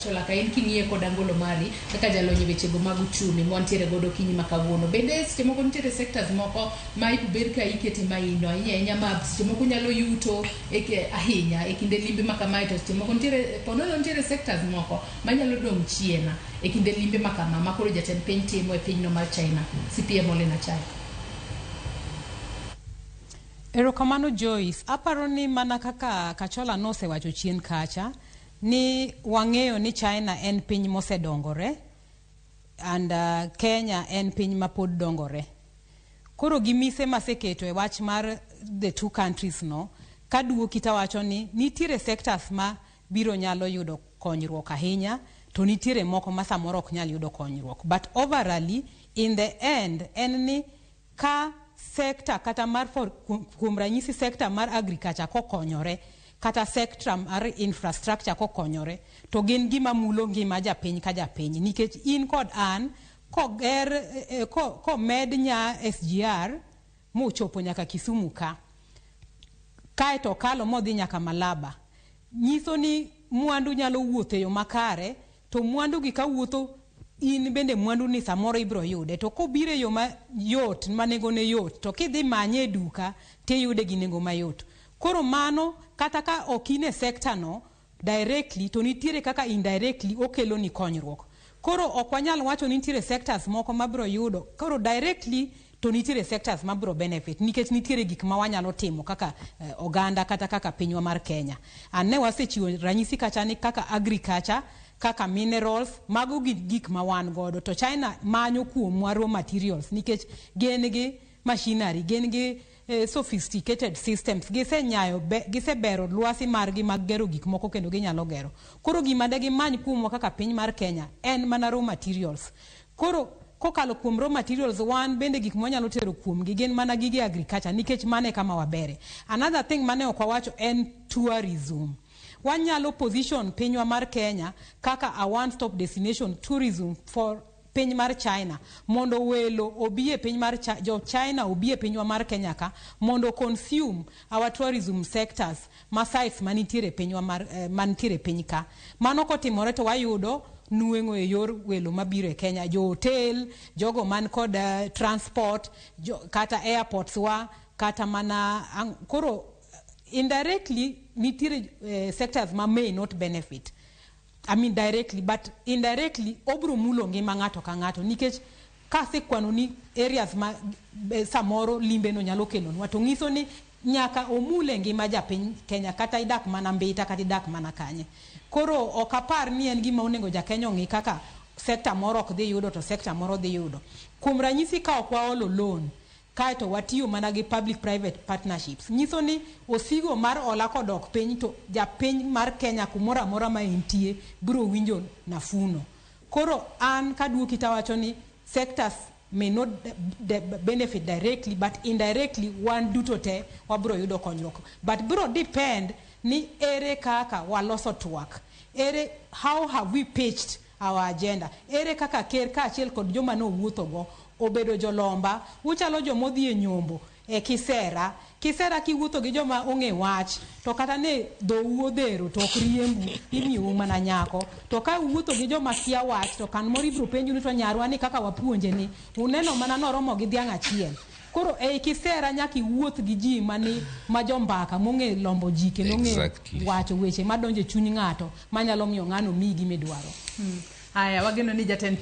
Laka en king'iye kod angolo mari kaka jalonyo wechego mag uchumi mwantiere godo kinyi makawuono. Bende seche moko nitiere sectors moko ma ibed ka ikete maindo ahinya ma seche moko nyalo yuto ahinya e kinde limbe ma kamae, to seche moko nitiere sectors moko manyalo dong' chiena e kinde limbe ma kama ma koro jatend piny timo e pinyno mar China. CPM Ole Nachai. Erokamano Joyce, aparo ni mana kaka Kachola nosewacho chien kacha ni wang'eyo ni China en piny mosedongore and Kenya en piny ma pod dongore. Koro gimise maseketo e wach mar the two countries no, kaduo kitawacho ni nitiere sectors ma biro nyalo yudo konyruok ahinya, to nitiere moko ma samoro ok nyal yudo konyruok. But overall, in the end, en ni ka sector kata mar kuom ranyisi sector mar agriculture kokonyore, kata sector mar infrastructure kokonyore, to gin gima mulo ngima japiny ka japiny, nikech in kod an komed nya SGR mochopo nyaka Kisumu ka, kaeto kalo modhi nyaka Malaba, nyiso ni mwandu nyalo wuotho yo makare, to mwandu gi ka wuotho in bende mwandu ni samoro ibro yude, to kobire yo ma yot ma nengo ne yot, to kidhi manye duka te yude gi nengo mayot. Koro mano kata ka okine sector no directly, to nitiere kaka indirectly okelo ni konyruok. Koro okwanyal wacho ni nitiere sectors moko mabro yudo, koro directly to nitiere sectors mabro benefit, nikech nitiere gik ma wanyalo timo kaka oganda kata kaka pinywa mar Kenya. Ane wasechiwo ranyisi kacha ni kaka agriculture, kaka minerals, mago gik ma wan godo, to China manyo kuom raw materials, nikech gen gi machinery, gen gi sophisticated systems, gise bero luasi margi mag gero gik moko kendo ginyalo gero. Koro gima de gimany kuom kaka piny mar Kenya en mana raw materials. Koro kokalo kuom raw materials, wan bende gik mwanyalo tero kuom gi gen mana gige agriculture, nikech mane kama wabere. Another thing mane okwawacho en tourism. Wanyalo position pinywa mar Kenya kaka a one-stop destination tourism for piny mar China, mondo welo obie piny mar China obie pinywa mar Kenya ka, mondo consume our tourism sectors ma sites manitiere pinywa manitiere piny ka. Mano kotimore to wayudo nuengo e yor welo mabiro e Kenya, jo hotel, jogo man kod transport, kata airports wa, kata mana koro indirectly nitiere sectors ma may not benefit. I mean directly, but indirectly obro mulo ngima ng'ato ka ng'ato, nikech kase kwano ni areas ma samoro limbe no nyalo kelo nwa, to ngiso ni nyaka omule ngima japiny Kenya, kata idak mana Mbita kata idak mana kanye. Koro okapar ni en gima onego jakenya ng'i kaka sector moro ok dhi yudo to sector moro dhi yudo. Kuom ranyisi ka ok waolo loan kaeto watiyo mana gi public private partnerships, nyiso ni osigo mar ola kodok piny, to japiny mar Kenya kumora mora ma entie biro winjo nafuno. Koro an kaduo kitawacho ni sectors may not benefit directly, but indirectly wan duto te wabro yudo konyruok. But bro depend ni ere kaka waloso twak, how have we pitched our agenda, ere kaka ker ka achiel kod joma no wuotho go obedo jolomba, uchalo jomodhi e nyombo e kisera kiwuotho gi joma ong'e wach, to kata ne do wuodhero to ok riembu, imiyo mana nyako. To ka wuotho gi joma kia wach, to kan moro ibro penju ni to nyarwa ni kaka wapuonje ni, uneno mana noromo gi dhiang' achiel. Koro e kisera nyaki wuoth gi ji ma jombaka mong'e lombo ji kendo ng'e wacho weche madonje chuny ng'ato manyalo miyo ng'ano migi midwaro. Haya, wageno ni jatend